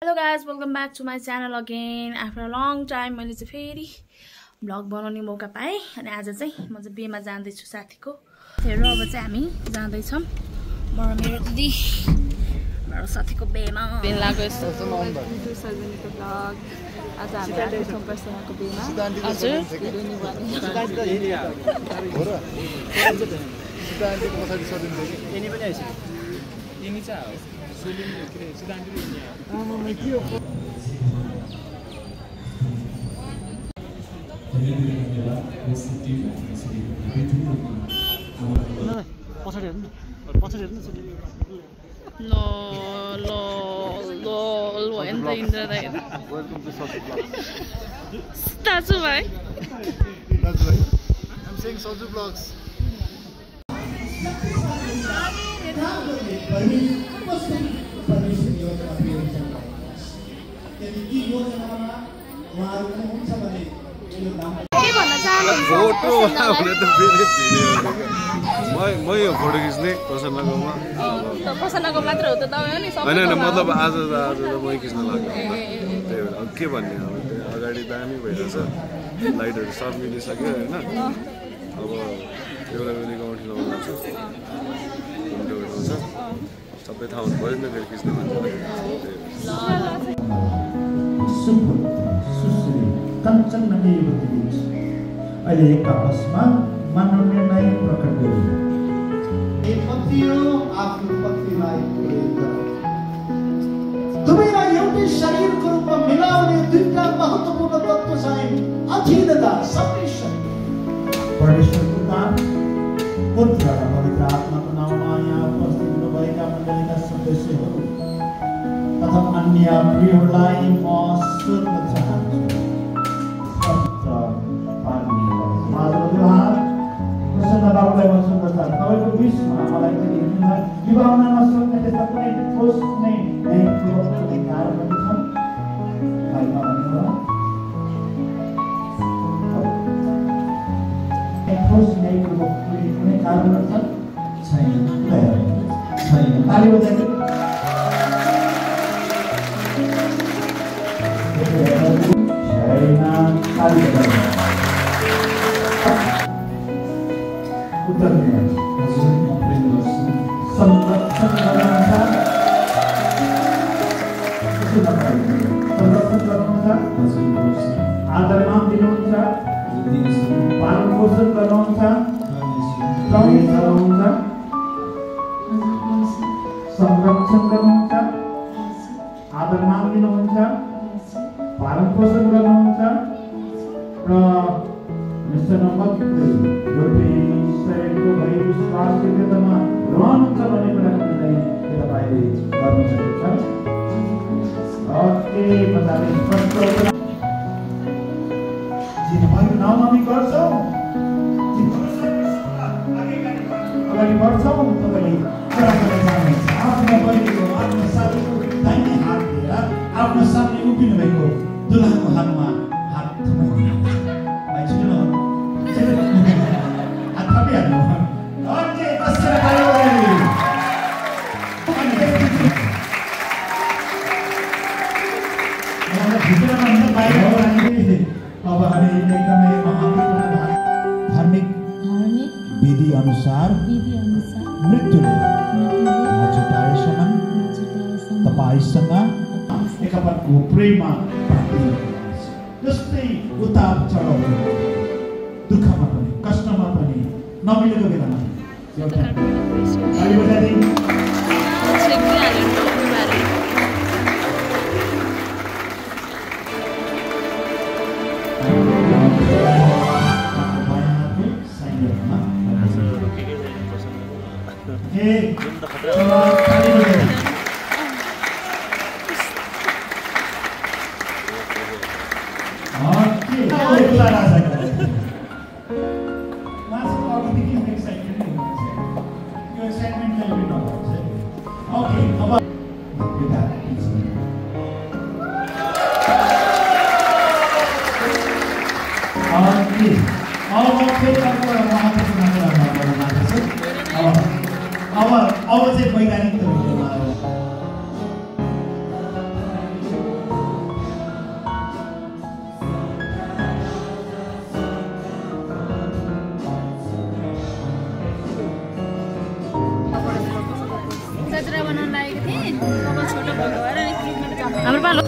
Hello guys, welcome back to my channel again. After a long time मैले चाहिँ फेरि vlog बनाउने मौका पाएँ अनि आज चाहिँ म चाहिँ बेमा जाँदै छु साथीको। हेर्नु अब चाहिँ हामी जाँदै छौं म र मेरो दिदी मेरो साथीको बेमा। बेन लाग्यो यस्तो सजनीको भ्लग। आज हामी आएको छौं पर्सनाको बेमा। हजुर भिडियो नि बन्यो। हो र सिद्धान्तको पछाडी सजिन थियो कि यनी पनि आइछ यनी चाहिँ हो सुलिन के सिद्धान्त पनि यनी हो म के हो पछाडी हेर्नु लो लो लो लो एन्ड इन्द्र दाइ वेलकम टु सजु ब्लग्स दाजु भाइ I'm saying Soju Vlogs. के भन्न चाहनुहुन्छ फोटो आउने त फेरि भिडियो म यो फोटो खिच्ने प्रसन्नकोमा त प्रसन्नको मात्र हो त तपाईँ नि सबै हैन मतलब आज त मै खिच्न लाग्यो त्यही भएर अब के भन्ने अब त्यो अगाडि दामी भइरहेछ लाइटहरु सब मिलिसक्यो हैन अब एउटा पनि गाउँठी लगाउन लाग्छ फोटोहरु छ सबै ठाउँ भयो नि फेरि खिच्न मान्छेलाई कंचन नदी युवती बीच अहिले एक आपसमा मनोनिर्णय प्रकट गरियो एक पतियो आफ्नो पत्नीलाई प्रेम गर दुवैलाई एउटै शरीरको रूपमा मिलाउने दुईटा महत्त्वपूर्ण तत्त्व चाहिँ अधीनता सबमिशन परमेश्वरको दान पुत्र र पवित्र आत्माको नाममा यहाँ उपस्थित हुनुभएका मण्डलीका सदस्यहरू तथा अन्य प्रियहरूलाई म सोध्न चाहन्छु प्रसन्न बाबुलाई म सोध्न चाहन्छु तपाईँको बिचमा मलाई चाहिँ विवाहमा नसक्ने त्यस्ता कुनै ठोस नै कुनै कारणहरू छन् भाइमा भन्नुहोला ठोस नै कुनै कारणहरू छन् छैन ताली बजाइदिनु उत्तर संरक्षण गर्नुहुन्छ आदर मान दिनुहुन्छ पालन पोषण गर्नुहुन्छ संरक्षण गर्नुहुन्छ आदर मान दिनुहुन्छ पालन पोषण गर्नुहुन्छ र निश्चय नम्बरले एउटै शरीरको भई विश्वासको हृदयमा रहन्छ भन्ने कुराको निर्णय तपाईँले गर्नु सकेछ ओके बजाले स्पष्ट जिनहरूको नाम हामी गर्छौँ अगाडि बढ्छौँ तपाईँले कुरा गर्न चाहनुहुन्छ आफ्नो बहिनीको आफ्नो साथीको दाहिने हात लिएर आफ्नो सामने उभिनु भएको दुलहाको हातमा हात थमाइदिनु अब हामी एकदमै धार्मिक विधि अनुसार मृत्युले नछुटाएसम्म तपाईसँग एकअर्काको प्रेममा जस्तै उतार चढाउ दुःखमा पनि कष्टमा पनि नमिलेको बेलामा एउटा ताली बजाइदिनु अब चाहिँ वैधानिक हाम्रो पालो